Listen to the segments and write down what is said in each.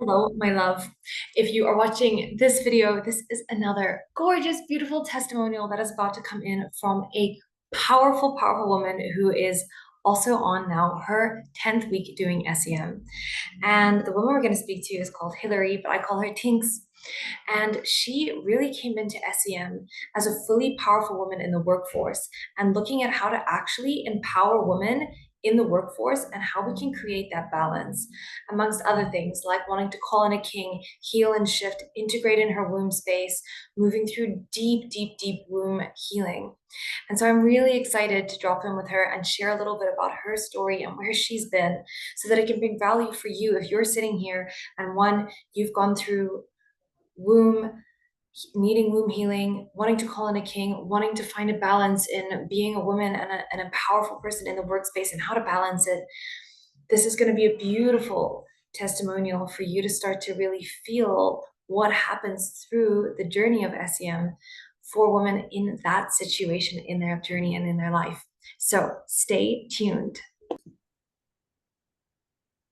Hello, my love. If you are watching this video, this is another gorgeous, beautiful testimonial that is about to come in from a powerful, powerful woman who is also on now her 10th week doing SEM. And the woman we're going to speak to is called Hillary, but I call her Tinks. And she really came into SEM as a fully powerful woman in the workforce and looking at how to actually empower women in the workforce and how we can create that balance, amongst other things, like wanting to call in a king, heal and shift, integrate in her womb space, moving through deep, deep, deep womb healing. And so I'm really excited to drop in with her and share a little bit about her story and where she's been so that it can bring value for you if you're sitting here and one, you've gone through womb, needing womb healing, wanting to call in a king, wanting to find a balance in being a woman and a powerful person in the workspace and how to balance it. This is going to be a beautiful testimonial for you to start to really feel what happens through the journey of SEM for women in that situation in their journey and in their life. So stay tuned.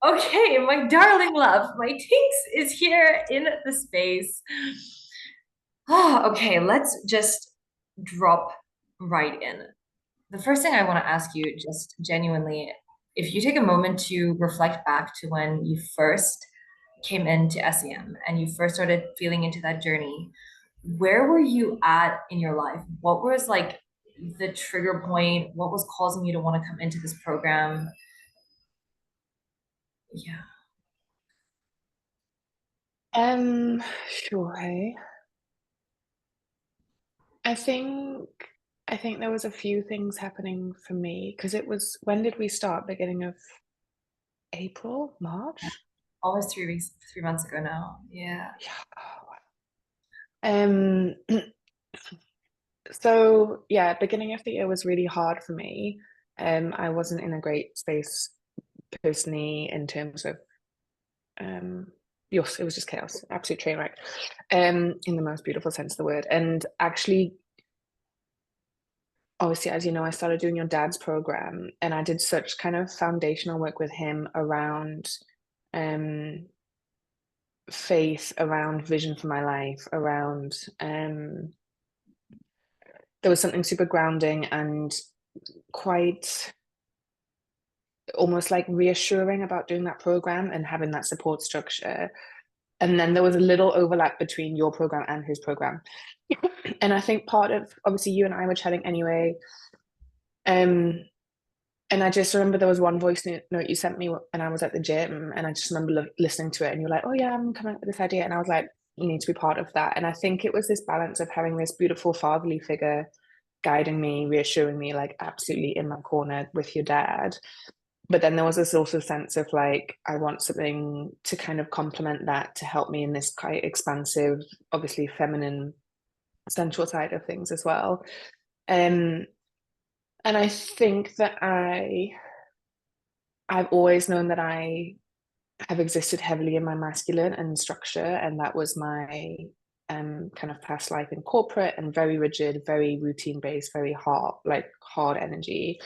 Okay, my darling love, my Tinks is here in the space. Oh, okay, let's just drop right in. The first thing I want to ask you, just genuinely, if you take a moment to reflect back to when you first came into SEM and you first started feeling into that journey, where were you at in your life? What was like the trigger point? What was causing you to want to come into this program? Yeah. Sure. Hey. I think I think there was a few things happening for me because it was when did we start? Beginning of April, March? Almost 3 weeks, 3 months ago now. Yeah. Yeah. Oh, wow. So yeah, beginning of the year was really hard for me. I wasn't in a great space personally in terms of um yes, it was just chaos, absolute train wreck. In the most beautiful sense of the word. And actually obviously, as you know, I started doing your dad's program and I did such kind of foundational work with him around um faith, around vision for my life, around there was something super grounding and quite almost like reassuring about doing that program and having that support structure. And then there was a little overlap between your program and his program. And I think part of obviously you and I were chatting anyway. Um And I just remember there was one voice note you sent me when I was at the gym, and I just remember listening to it, and you're like, "Oh yeah, I'm coming up with this idea," and I was like, "You need to be part of that." And I think it was this balance of having this beautiful fatherly figure guiding me, reassuring me, like absolutely in my corner with your dad. But then there was this also sense of like, I want something to kind of complement that to help me in this quite expansive, obviously feminine, sensual side of things as well. Um, and I think that I've always known that I have existed heavily in my masculine and structure, and that was my kind of past life in corporate and very rigid, very routine based, very hard, like hard energy.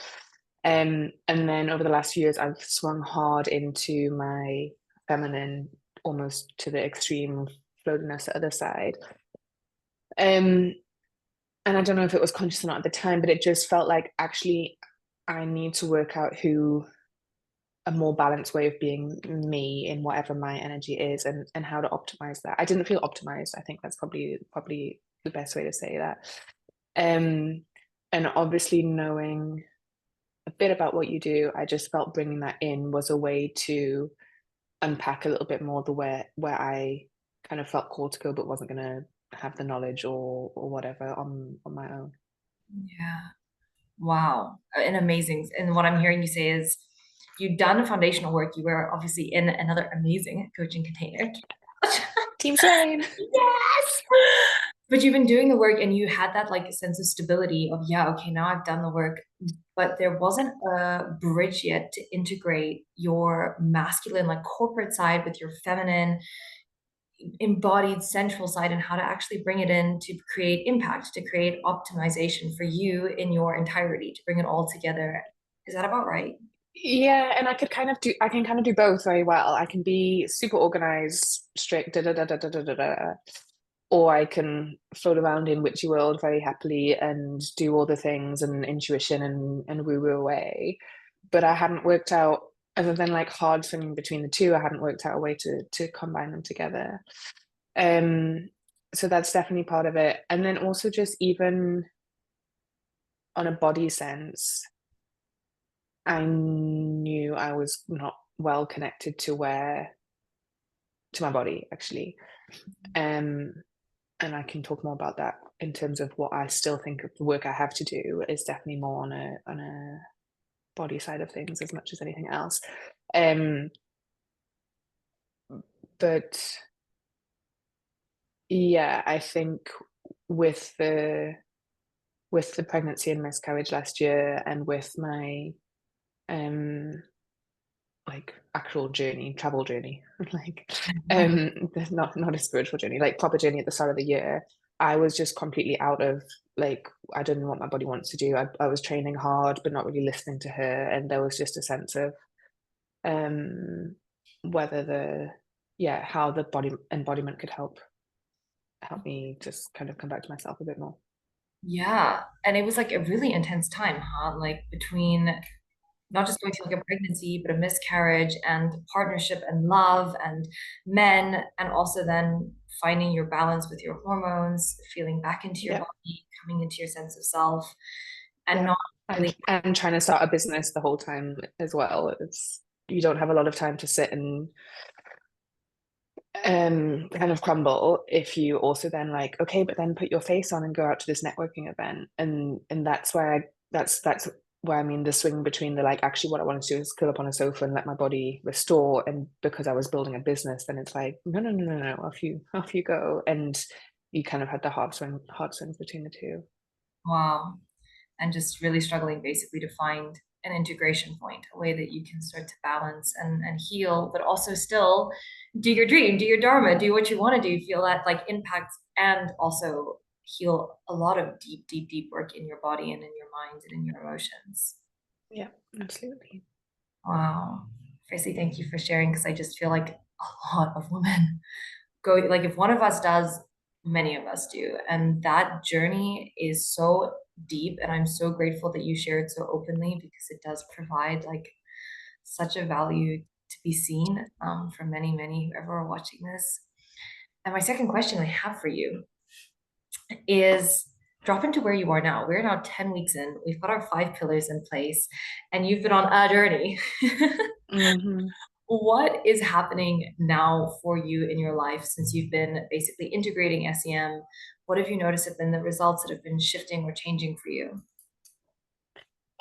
And then over the last few years, I've swung hard into my feminine, almost to the extreme floatiness the other side. Um, and I don't know if it was conscious or not at the time, but it just felt like actually I need to work out who a more balanced way of being me in whatever my energy is and how to optimize that. I didn't feel optimized. I think that's probably the best way to say that. Um, and obviously knowing a bit about what you do, I just felt bringing that in was a way to unpack a little bit more the where I kind of felt called to go, but wasn't going to have the knowledge or whatever on my own. Yeah. Wow. And amazing. And what I'm hearing you say is you've done foundational work. You were obviously in another amazing coaching container. Team Slane. Yes. But you've been doing the work and you had that like sense of stability of, yeah, okay, now I've done the work, but there wasn't a bridge yet to integrate your masculine, like corporate side with your feminine, embodied central side and how to actually bring it in to create impact, to create optimization for you in your entirety, to bring it all together. Is that about right? Yeah, and I can kind of do both very well. I can be super organized, strict, da da da da da da da da, or I can float around in witchy world very happily and do all the things and intuition and woo woo away. But I hadn't worked out, other than like hard swinging between the two, I hadn't worked out a way to combine them together. Um, so that's definitely part of it. And then also just even on a body sense, I knew I was not well connected to my body actually. Um, and I can talk more about that in terms of what I still think of the work I have to do is definitely more on a body side of things as much as anything else. Um, but yeah, I think with the with the pregnancy and miscarriage last year and with my um like actual journey, travel journey, like not a spiritual journey, like proper journey at the start of the year, I was just completely out of like I didn't know what my body wants to do. I was training hard but not really listening to her, and there was just a sense of um whether the yeah, how the body embodiment could help me just kind of come back to myself a bit more. Yeah. And it was like a really intense time, huh? Like between not just going through like a pregnancy, but a miscarriage and partnership and love and men, and also then finding your balance with your hormones, feeling back into your Yeah, body, coming into your sense of self, and yeah. not really. And trying to start a business the whole time as well. It's you don't have a lot of time to sit and kind of crumble if you also then like, okay, but then put your face on and go out to this networking event. And that's where that's where I mean the swing between the like actually what I wanted to do is curl up on a sofa and let my body restore. And because I was building a business, then it's like, no, no, no, no, no, off you go. And you kind of had the hard swings between the two. Wow. And just really struggling basically to find an integration point, a way that you can start to balance and heal, but also still do your dream, do your dharma, do what you want to do, feel that like impact, and also heal a lot of deep, deep, deep work in your body and in your mind and in your emotions. Yeah, absolutely. Wow. Firstly, thank you for sharing because I just feel like a lot of women go, like if one of us does, many of us do. And that journey is so deep. And I'm so grateful that you shared so openly because it does provide like such a value to be seen for many, many whoever are watching this. And my second question I have for you is drop into where you are now. We're now 10 weeks in. We've got our 5 pillars in place, and you've been on a journey. Hmm. What is happening now for you in your life since you've been basically integrating SEM? What have you noticed have been the results that have been shifting or changing for you?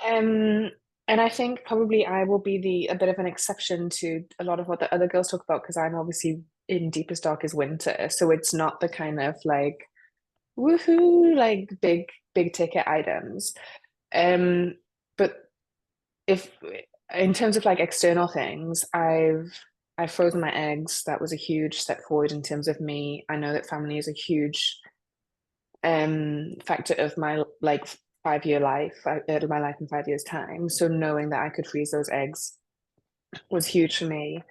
Um, and I think probably I will be the a bit of an exception to a lot of what the other girls talk about because I'm obviously in deepest darkest winter, so it's not the kind of like woohoo like big ticket items. Um, but if in terms of like external things, I've frozen my eggs. That was a huge step forward in terms of me. I know that family is a huge factor of my like 5 year life, my life in 5 years time. So knowing that I could freeze those eggs was huge for me.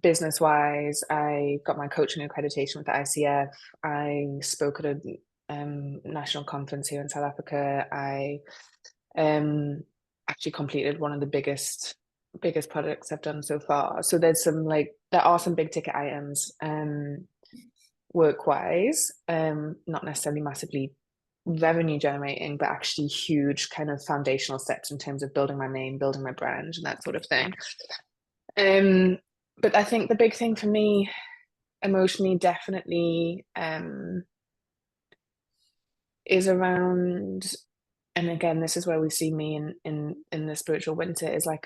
Business wise, I got my coaching accreditation with the ICF. I spoke at a national conference here in South Africa. I um actually completed one of the biggest projects I've done so far. So there's some like there are some big ticket items work wise, not necessarily massively revenue generating, but actually huge kind of foundational steps in terms of building my name, building my brand, and that sort of thing. Um, but I think the big thing for me emotionally definitely is around, and again, this is where we see me in the spiritual winter, is like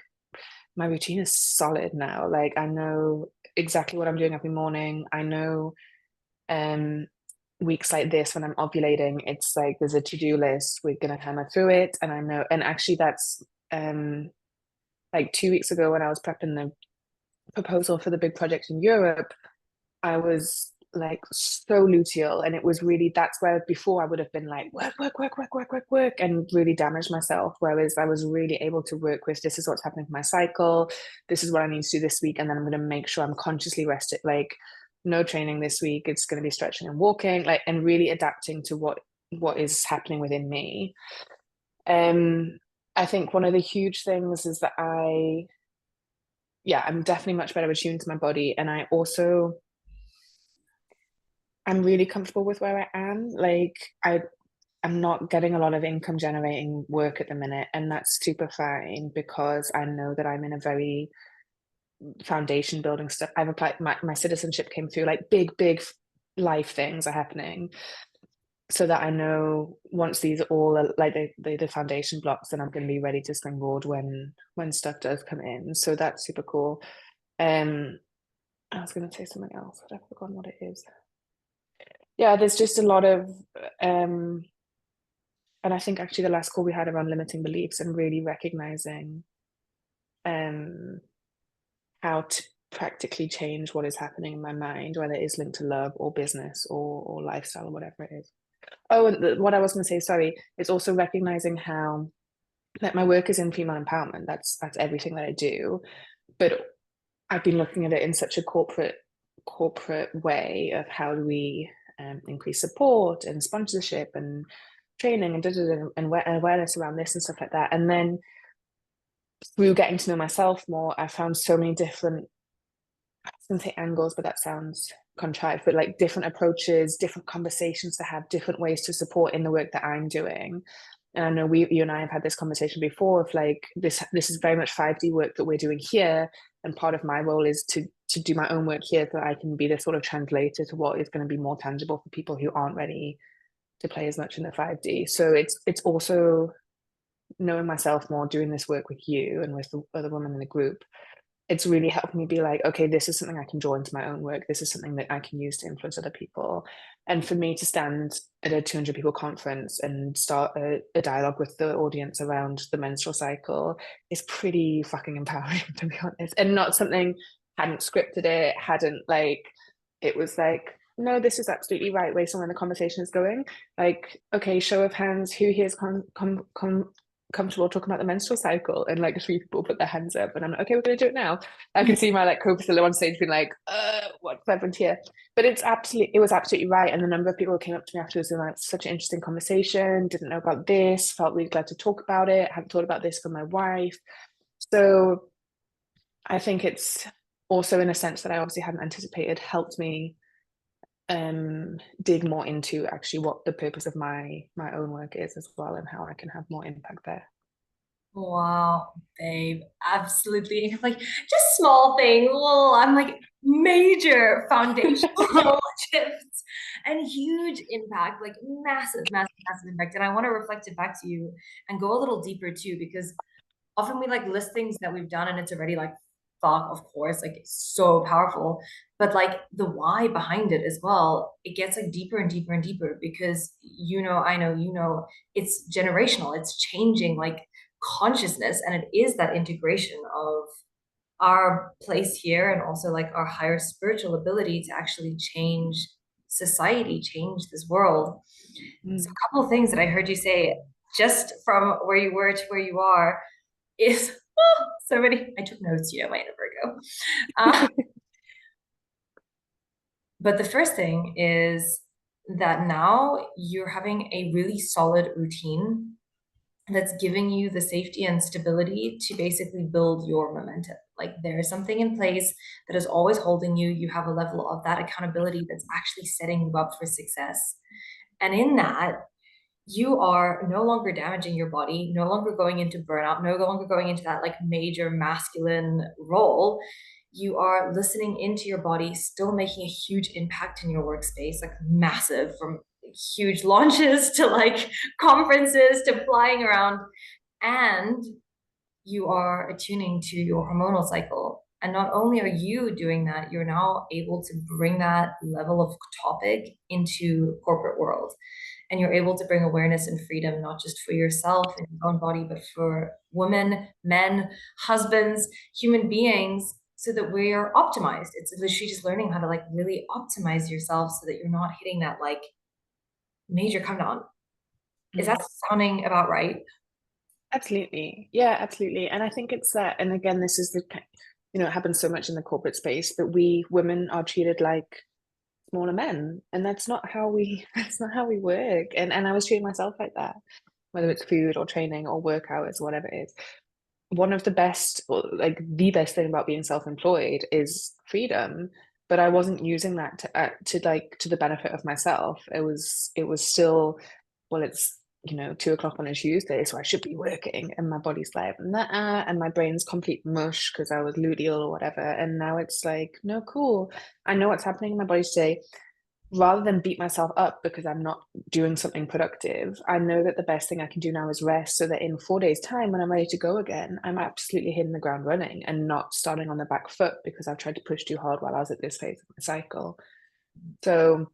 my routine is solid now. Like I know exactly what I'm doing every morning. I know um weeks like this when I'm ovulating, it's like there's a to-do list, we're gonna hammer through it. And I know, and actually that's um like 2 weeks ago when I was prepping the proposal for the big project in Europe, I was like so luteal, and it was really, that's where before I would have been like work and really damaged myself, whereas I was really able to work with, this is what's happening with my cycle, this is what I need to do this week, and then I'm going to make sure I'm consciously rested, like no training this week, it's going to be stretching and walking, like, and really adapting to what is happening within me. um I think one of the huge things is that I'm definitely much better attuned to my body, and I'm really comfortable with where I am. Like I'm not getting a lot of income generating work at the minute, and that's super fine because I know that I'm in a very foundation building stuff. I've applied, my citizenship came through, like big life things are happening, so that I know once these are all like the foundation blocks, then I'm going to be ready to springboard when stuff does come in. So that's super cool. Um, I was going to say something else, but I've forgotten what it is. Yeah, there's just a lot of um and I think actually the last call we had around limiting beliefs and really recognizing um how to practically change what is happening in my mind, whether it is linked to love or business or lifestyle or whatever it is. Oh, and what I was going to say, sorry, is also recognizing how that my work is in female empowerment. That's everything that I do, but I've been looking at it in such a corporate way of how do we increase support and sponsorship and training and and awareness around this and stuff like that. And then through getting to know myself more, I found so many different, I was going to say angles, but that sounds contrived, but like different approaches, different conversations to have, different ways to support in the work that I'm doing. And I know you and I have had this conversation before of like this is very much 5D work that we're doing here. And part of my role is to do my own work here so that I can be the sort of translator to what is going to be more tangible for people who aren't ready to play as much in the 5D. So it's also knowing myself more, doing this work with you and with the other women in the group, it's really helped me be like, okay, this is something I can draw into my own work. This is something that I can use to influence other people. And for me to stand at a 200 people conference and start a dialogue with the audience around the menstrual cycle is pretty fucking empowering, to be honest. And not something, hadn't scripted it, hadn't like, it was like, no, this is absolutely right based on where the conversation is going. Like, okay, show of hands, who here's comfortable talking about the menstrual cycle, and like 3 people put their hands up, and I'm like, okay, we're gonna do it now. I can see my like co-facilitator on stage being like, what's happened here? But it was absolutely right. And the number of people who came up to me afterwards and like, such an interesting conversation, didn't know about this, felt really glad to talk about it, hadn't thought about this for my wife. So I think it's also, in a sense that I obviously hadn't anticipated, helped me dig more into actually what the purpose of my own work is as well, and how I can have more impact there. Wow, babe, absolutely. Like just small thing. Well, I'm like major foundational shifts and huge impact, like massive impact. And I want to reflect it back to you and go a little deeper too, because often we like list things that we've done and it's already like fuck, of course, like it's so powerful. But like the why behind it as well, it gets like deeper and deeper and deeper because I know, it's generational, it's changing like consciousness, and it is that integration of our place here and also like our higher spiritual ability to actually change society, change this world. So Mm. a couple of things that I heard you say just from where you were to where you are is so many. I took notes, might never go. But the first thing is that now you're having a really solid routine that's giving you the safety and stability to basically build your momentum. Like there is something in place that is always holding you. You have a level of that accountability that's actually setting you up for success. And in that, you are no longer damaging your body, no longer going into burnout, no longer going into that like major masculine role. You are listening into your body, still making a huge impact in your workspace, like massive, from huge launches to like conferences to flying around. And you are attuning to your hormonal cycle. And not only are you doing that, you're now able to bring that level of topic into corporate world. And you're able to bring awareness and freedom, not just for yourself and your own body, but for women, men, husbands, human beings so that we're optimized. It's literally just learning how to like really optimize yourself so that you're not hitting that like major come down. Is that Mm. sounding about right? Absolutely. Yeah, absolutely. And I think it's that, and again, this is it happens so much in the corporate space that we women are treated like smaller men, and that's not how we that's not how we work. And I was treating myself like that, whether it's food or training or work hours, whatever it is. One of the best, or like the best thing about being self-employed is freedom, but I wasn't using that to like to the benefit of myself. It was still, well, it's 2 o'clock on a Tuesday, so I should be working, and my body's like nah, and my brain's complete mush because I was luteal or whatever. And now it's like, no, cool. I know what's happening in my body today. Rather than beat myself up because I'm not doing something productive, I know that the best thing I can do now is rest so that in 4 days' time, when I'm ready to go again, I'm absolutely hitting the ground running and not starting on the back foot because I've tried to push too hard while I was at this phase of my cycle. So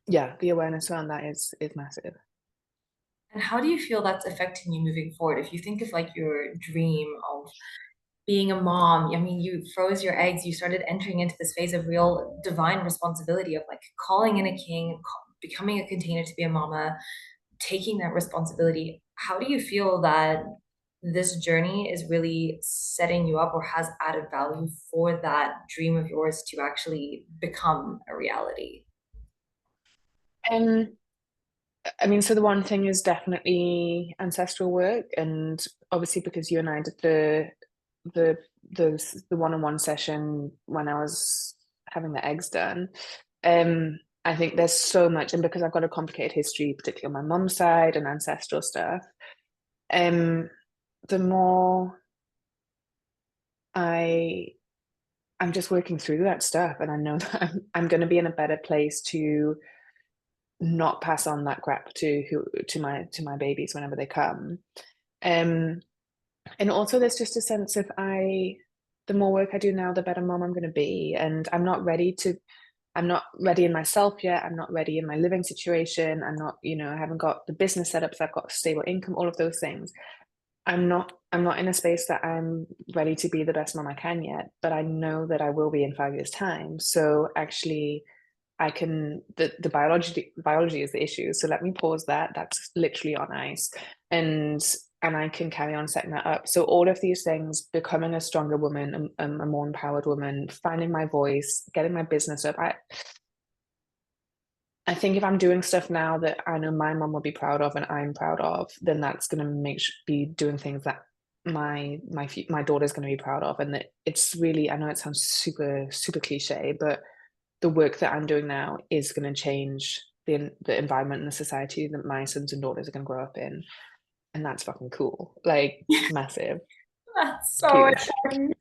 yeah, the awareness around that is massive. And how do you feel that's affecting you moving forward? If you think of like your dream of being a mom, I mean, you froze your eggs, you started entering into this phase of real divine responsibility of like calling in a king, becoming a container to be a mama, taking that responsibility. How do you feel that this journey is really setting you up or has added value for that dream of yours to actually become a reality? Um, I mean, so the one thing is definitely ancestral work, and obviously because you and I did the the one-on-one session when I was having the eggs done. I think there's so much, and because I've got a complicated history, particularly on my mum's side and ancestral stuff, um, the more I I'm just working through that stuff, and I know that I'm going to be in a better place to not pass on that crap to my babies whenever they come. Um, and also there's just a sense of the more work I do now, the better mom I'm going to be, and I'm not ready in myself yet. I'm not ready in my living situation. I'm not, I haven't got the business set up, so I've got stable income, all of those things. I'm not in a space that I'm ready to be the best mom I can yet, but I know that I will be in 5 years' time. So actually I can the biology is the issue. So let me pause that. That's literally on ice. And and I can carry on setting that up. So all of these things, becoming a stronger woman, a more empowered woman, finding my voice, getting my business up. I think if I'm doing stuff now that I know my mom will be proud of and I'm proud of, then that's going to be doing things that my daughter's going to be proud of. And that it's really, I know it sounds super super cliche, but the work that I'm doing now is going to change the environment and the society that my sons and daughters are going to grow up in, and that's fucking cool. Like massive, That's so huge. important.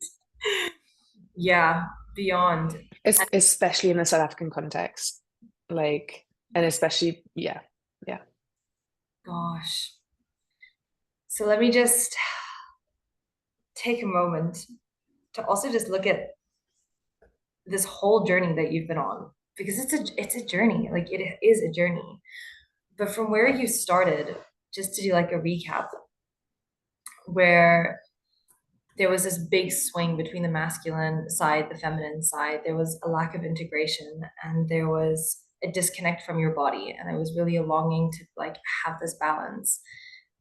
Yeah, beyond. Especially in the South African context, like, and especially yeah. Gosh. So let me just take a moment to also just look at this whole journey that you've been on because it's a journey. Like it is a journey. But from where you started, just to do like a recap, where there was this big swing between the masculine side, the feminine side. There was a lack of integration and there was a disconnect from your body. And there was really a longing to like have this balance.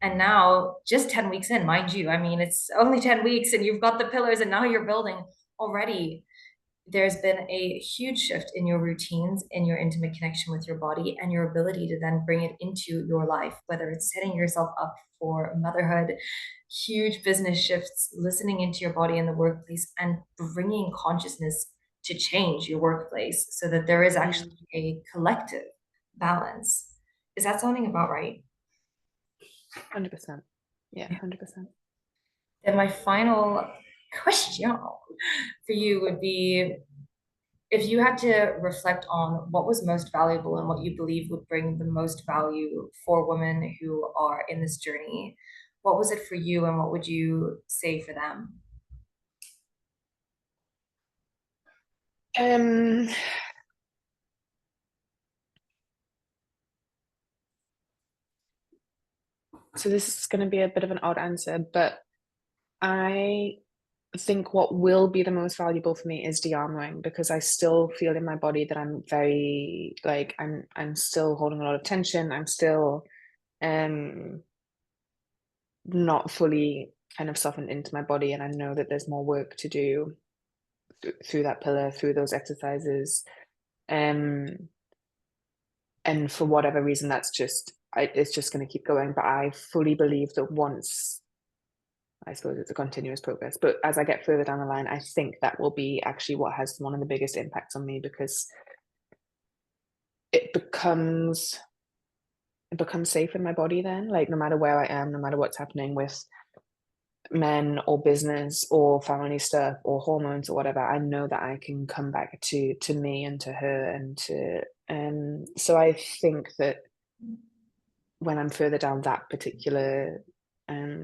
And now, just 10 weeks in, mind you, I mean, it's only 10 weeks and you've got the pillars and now you're building already. There's been a huge shift in your routines, in your intimate connection with your body, and your ability to then bring it into your life, whether it's setting yourself up for motherhood, huge business shifts, listening into your body in the workplace, and bringing consciousness to change your workplace so that there is actually Mm, a collective balance. Is that sounding about right? 100%. Yeah, 100%. Then my final question for you would be if you had to reflect on what was most valuable and what you believe would bring the most value for women who are in this journey, what was it for you and what would you say for them? Um, so this is going to be a bit of an odd answer, but I think what will be the most valuable for me is de-armoring, because I still feel in my body that I'm very like I'm still holding a lot of tension. I'm still um not fully kind of softened into my body, and I know that there's more work to do through that pillar, through those exercises. Um, and for whatever reason, it's just going to keep going. But I fully believe that once, I suppose it's a continuous progress, but as I get further down the line, I think that will be actually what has one of the biggest impacts on me, because it becomes it becomes safe in my body then. Like, no matter where I am, no matter what's happening with men or business or family stuff or hormones or whatever, I know that I can come back to me and to her and to so I think that when I'm further down that particular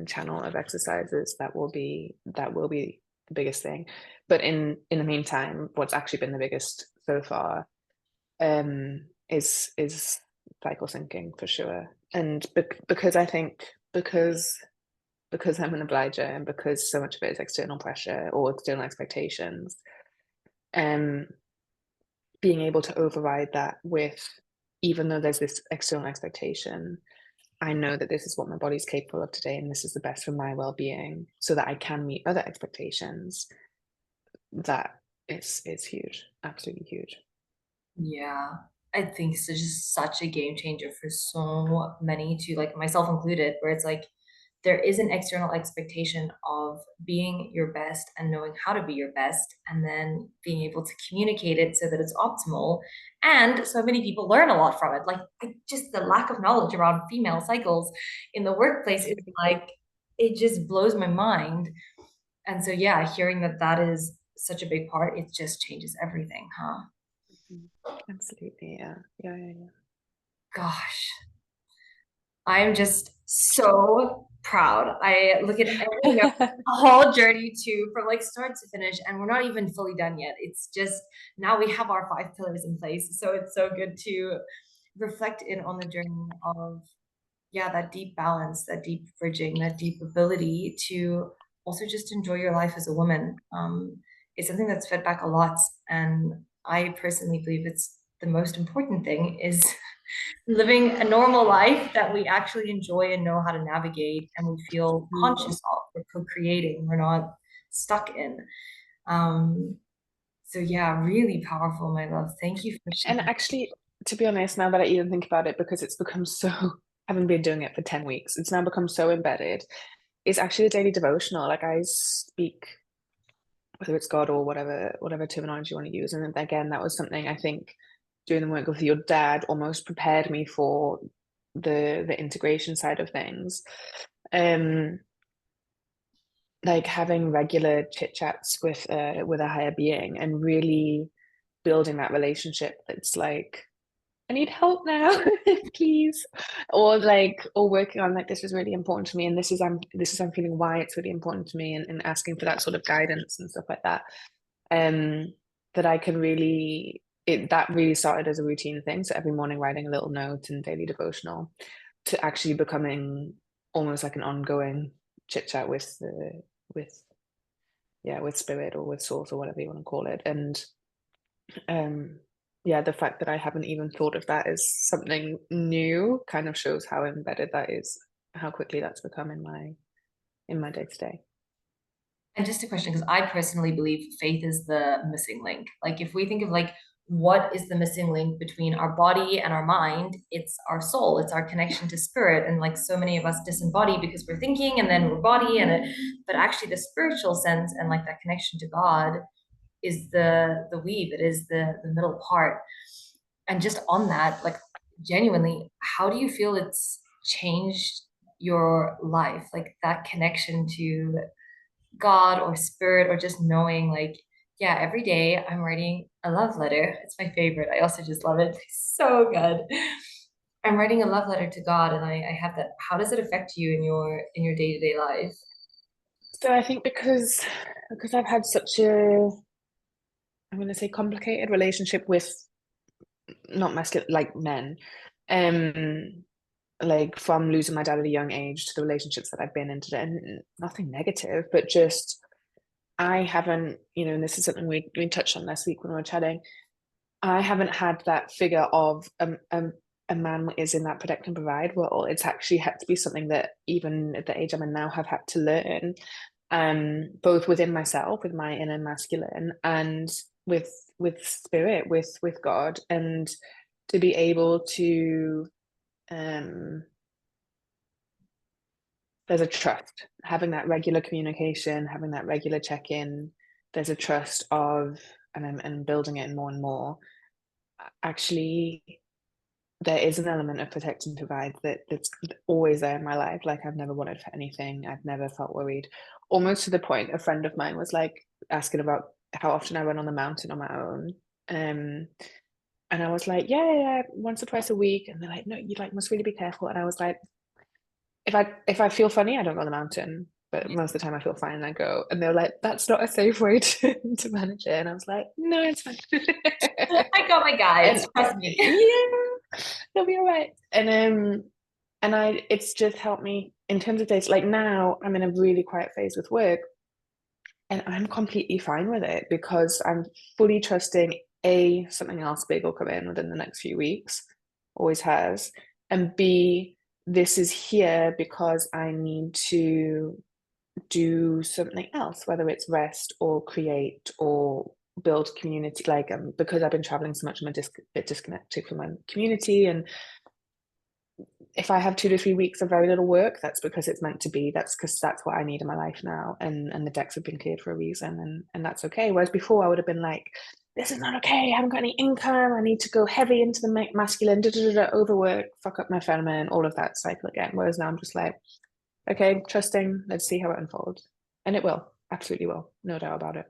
channel of exercises, that will be the biggest thing. But in the meantime, what's actually been the biggest so far is cycle syncing for sure. And because I think because I'm an obliger and because so much of it is external pressure or external expectations, um, being able to override that with, even though there's this external expectation, I know that this is what my body's capable of today and this is the best for my well-being, so that I can meet other expectations. That is huge, absolutely huge. Yeah, I think it's just such a game changer for so many, to like myself included, where it's like there is an external expectation of being your best and knowing how to be your best, and then being able to communicate it so that it's optimal. And so many people learn a lot from it. Like, just the lack of knowledge around female cycles in the workplace is like, it just blows my mind. And so, yeah, hearing that that is such a big part, it just changes everything, huh? Mhm. Absolutely, yeah, yeah, yeah, Gosh, I'm just so proud. I look at, yeah. a whole journey too, from like start to finish, and we're not even fully done yet. It's just now we have our 5 pillars in place. So it's so good to reflect in on the journey of, yeah, that deep balance, that deep bridging, that deep ability to also just enjoy your life as a woman. It's something that's fed back a lot. And I personally believe it's the most important thing is living a normal life that we actually enjoy and know how to navigate and we feel Mhm. conscious of. We're co-creating, we're not stuck in. Um, so yeah, really powerful, my love. Thank you for And sharing. actually, to be honest, now that I even think about it, because it's become so, having been doing it for 10 weeks, it's now become so embedded. It's actually a daily devotional. Like, I speak, whether it's God or whatever terminology you want to use. And again, that was something I think doing the work with your dad almost prepared me for the integration side of things. Um, like having regular chit chats with a higher being and really building that relationship that's like, I need help now, please. Or like, or working on like, this is really important to me, and this is I'm feeling why it's really important to me, and asking for that sort of guidance and stuff like that. Um, that I can really it that really started as a routine thing. So every morning writing a little note and daily devotional, to actually becoming almost like an ongoing chit chat with with spirit or with source or whatever you want to call it. And um, yeah, the fact that I haven't even thought of that as something new kind of shows how embedded that is, how quickly that's become in my day to day. And just a question, because I personally believe faith is the missing link. Like, if we think of like what is the missing link between our body and our mind, it's our soul, it's our connection to spirit. And like so many of us disembody because we're thinking and then we're body and it, but actually the spiritual sense and like that connection to God is the weave. It is the middle part. And just on that, like genuinely, how do you feel it's changed your life? Like that connection to God or spirit, or just knowing like, yeah, every day I'm writing a love letter. It's my favorite. I also just love it. It's so good. I'm writing a love letter to God, and I have that. How does it affect you in your day-to-day life? So I think because I've had such a, I'm going to say, complicated relationship with not masculine, like men, um, like from losing my dad at a young age to the relationships that I've been in today, and nothing negative, but just I haven't, and this is something we touched on last week when we were chatting. I haven't had that figure of a man is in that protect and provide role. It's actually had to be something that even at the age I'm in now have had to learn, both within myself, with my inner masculine, and with spirit, with God, and to be able to um there's a trust, having that regular communication, having that regular check-in. There's a trust of, and building it more and more. Actually, there is an element of protect and provide that's always there in my life. Like, I've never wanted for anything. I've never felt worried. Almost to the point, a friend of mine was like asking about how often I run on the mountain on my own. Um, and I was like, yeah, once or twice a week. And they're like, no, you like must really be careful. And I was like, if I feel funny, I don't go on the mountain. But most of the time I feel fine and I go. And they're like, that's not a safe way to manage it. And I was like, no, it's fine. I got my guides, And trust me. yeah, it'll be all right. And it's just helped me in terms of days. Like, now I'm in a really quiet phase with work, and I'm completely fine with it because I'm fully trusting something else big will come in within the next few weeks, always has, and B, this is here because I need to do something else, whether it's rest or create or build community. Like, because I've been traveling so much, I'm bit disconnected from my community, and if I have 2 to 3 weeks of very little work, that's because it's meant to be. That's because that's what I need in my life now. And the decks have been cleared for a reason, and that's okay. Whereas before I would have been like, this is not okay. I haven't got any income. I need to go heavy into the masculine, overwork, fuck up my feminine, all of that cycle again. Whereas now I'm just like, okay, trusting, let's see how it unfolds. And it will, absolutely will, no doubt about it.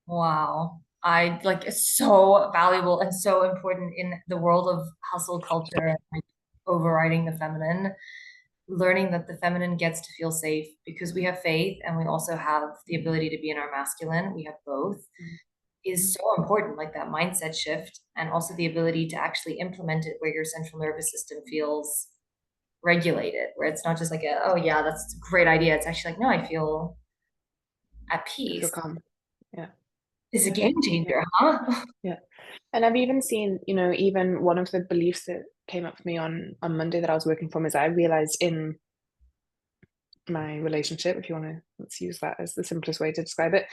Wow. I like it's so valuable and so important in the world of hustle culture, like overriding the feminine, learning that the feminine gets to feel safe because we have faith and we also have the ability to be in our masculine. We have both is so important, like that mindset shift and also the ability to actually implement it where your central nervous system feels regulated, where it's not just like oh yeah, that's a great idea. It's actually like, no, I feel at I feel peace. calm. Yeah, It's a yeah, game yeah, changer, huh? yeah. And I've even seen, even one of the beliefs that came up for me on Monday that I was working from is I realized in my relationship, if you want to, let's use that as the simplest way to describe it,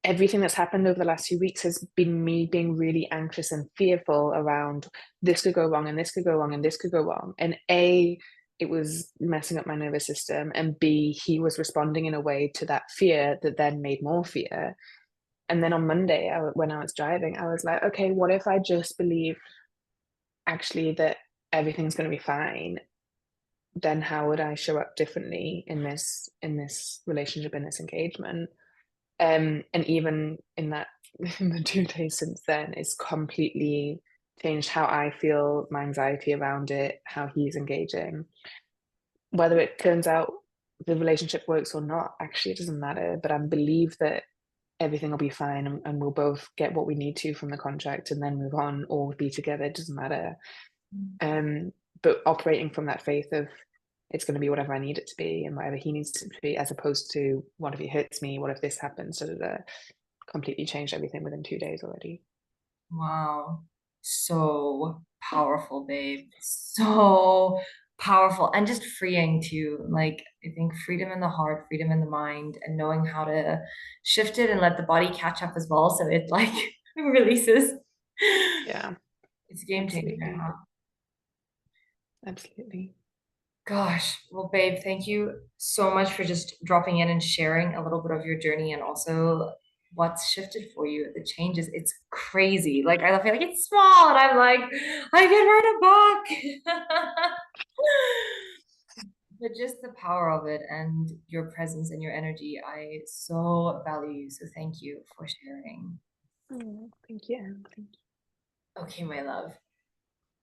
everything that's happened over the last few weeks has been me being really anxious and fearful around this could go wrong and this could go wrong and this could go wrong. And A, it was messing up my nervous system. And B, he was responding in a way to that fear that then made more fear. And then on Monday, when I was driving, I was like, okay, what if I just believe actually that everything's going to be fine? Then how would I show up differently in this relationship, in this engagement? And even in that, in the 2 days since then, it's completely changed how I feel, my anxiety around it, how he's engaging. Whether it turns out the relationship works or not, actually, it doesn't matter. But I believe that everything will be fine, and we'll both get what we need to from the contract and then move on or be together. It doesn't matter. Um, but operating from that faith of it's going to be whatever I need it to be and whatever he needs it to be, as opposed to what if he hurts me, what if this happens, completely changed everything within 2 days already. Wow. So powerful, babe. So powerful and just freeing too. Like, I think freedom in the heart, freedom in the mind, and knowing how to shift it and let the body catch up as well. So it like releases. Yeah, It's a game changer, absolutely. huh? Absolutely. Gosh, well, babe, thank you so much for just dropping in and sharing a little bit of your journey and also what's shifted for you, the changes. It's crazy. Like, I feel like it's small, and I'm like, I can write a book. But just the power of it and your presence and your energy, I so value you. So thank you for sharing. Oh, thank you. Thank you. Okay, my love.